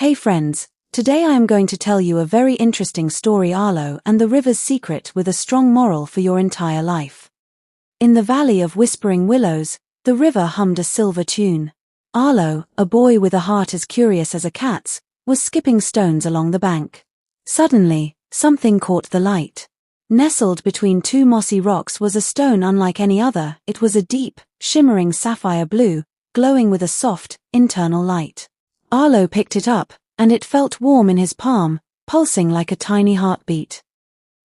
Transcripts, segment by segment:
Hey friends, today I am going to tell you a very interesting story, Arlo and the River's Secret, with a strong moral for your entire life. In the valley of whispering willows, the river hummed a silver tune. Arlo, a boy with a heart as curious as a cat's, was skipping stones along the bank. Suddenly, something caught the light. Nestled between two mossy rocks was a stone unlike any other. It was a deep, shimmering sapphire blue, glowing with a soft, internal light. Arlo picked it up, and it felt warm in his palm, pulsing like a tiny heartbeat.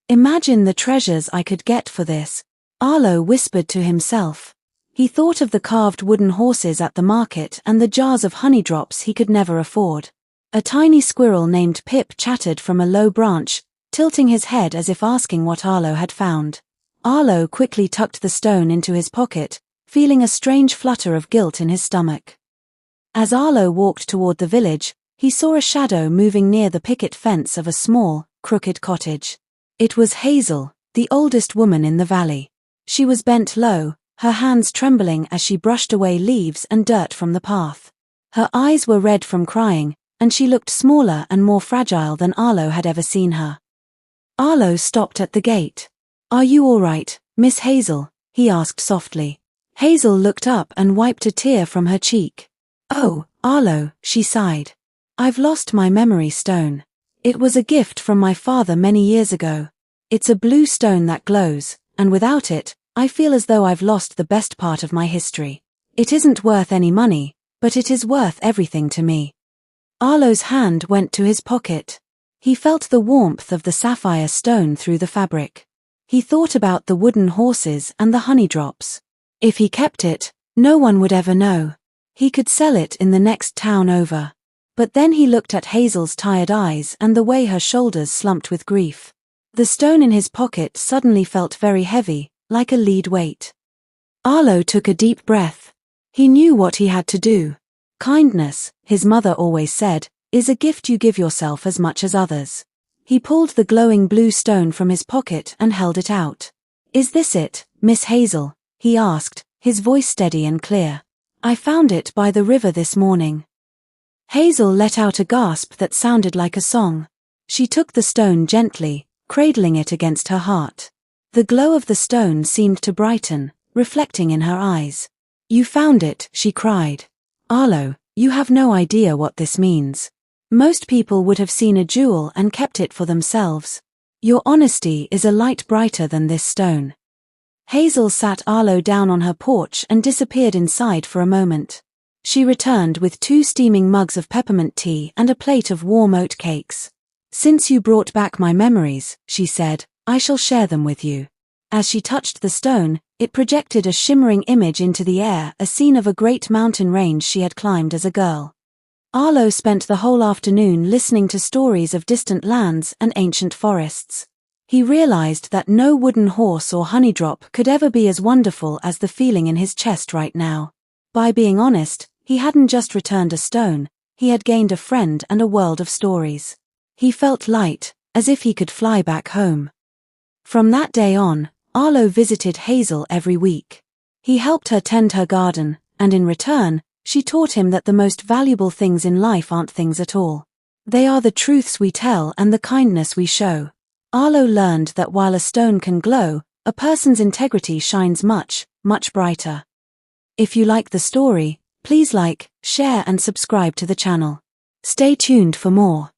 Imagine the treasures I could get for this, Arlo whispered to himself. He thought of the carved wooden horses at the market and the jars of honey drops he could never afford. A tiny squirrel named Pip chattered from a low branch, tilting his head as if asking what Arlo had found. Arlo quickly tucked the stone into his pocket, feeling a strange flutter of guilt in his stomach. As Arlo walked toward the village, he saw a shadow moving near the picket fence of a small, crooked cottage. It was Hazel, the oldest woman in the valley. She was bent low, her hands trembling as she brushed away leaves and dirt from the path. Her eyes were red from crying, and she looked smaller and more fragile than Arlo had ever seen her. Arlo stopped at the gate. "Are you all right, Miss Hazel?" he asked softly. Hazel looked up and wiped a tear from her cheek. "Oh, Arlo," she sighed. "I've lost my memory stone. It was a gift from my father many years ago. It's a blue stone that glows, and without it, I feel as though I've lost the best part of my history. It isn't worth any money, but it is worth everything to me." Arlo's hand went to his pocket. He felt the warmth of the sapphire stone through the fabric. He thought about the wooden horses and the honey drops. If he kept it, no one would ever know. He could sell it in the next town over. But then he looked at Hazel's tired eyes and the way her shoulders slumped with grief. The stone in his pocket suddenly felt very heavy, like a lead weight. Arlo took a deep breath. He knew what he had to do. Kindness, his mother always said, is a gift you give yourself as much as others. He pulled the glowing blue stone from his pocket and held it out. "Is this it, Miss Hazel?" he asked, his voice steady and clear. "I found it by the river this morning." Hazel let out a gasp that sounded like a song. She took the stone gently, cradling it against her heart. The glow of the stone seemed to brighten, reflecting in her eyes. "You found it," she cried. "Arlo, you have no idea what this means. Most people would have seen a jewel and kept it for themselves. Your honesty is a light brighter than this stone." Hazel sat Arlo down on her porch and disappeared inside for a moment. She returned with 2 steaming mugs of peppermint tea and a plate of warm oat cakes. "Since you brought back my memories," she said, "I shall share them with you." As she touched the stone, it projected a shimmering image into the air, a scene of a great mountain range she had climbed as a girl. Arlo spent the whole afternoon listening to stories of distant lands and ancient forests. He realized that no wooden horse or honey drop could ever be as wonderful as the feeling in his chest right now. By being honest, he hadn't just returned a stone, he had gained a friend and a world of stories. He felt light, as if he could fly back home. From that day on, Arlo visited Hazel every week. He helped her tend her garden, and in return, she taught him that the most valuable things in life aren't things at all. They are the truths we tell and the kindness we show. Arlo learned that while a stone can glow, a person's integrity shines much, much brighter. If you like the story, please like, share and subscribe to the channel. Stay tuned for more.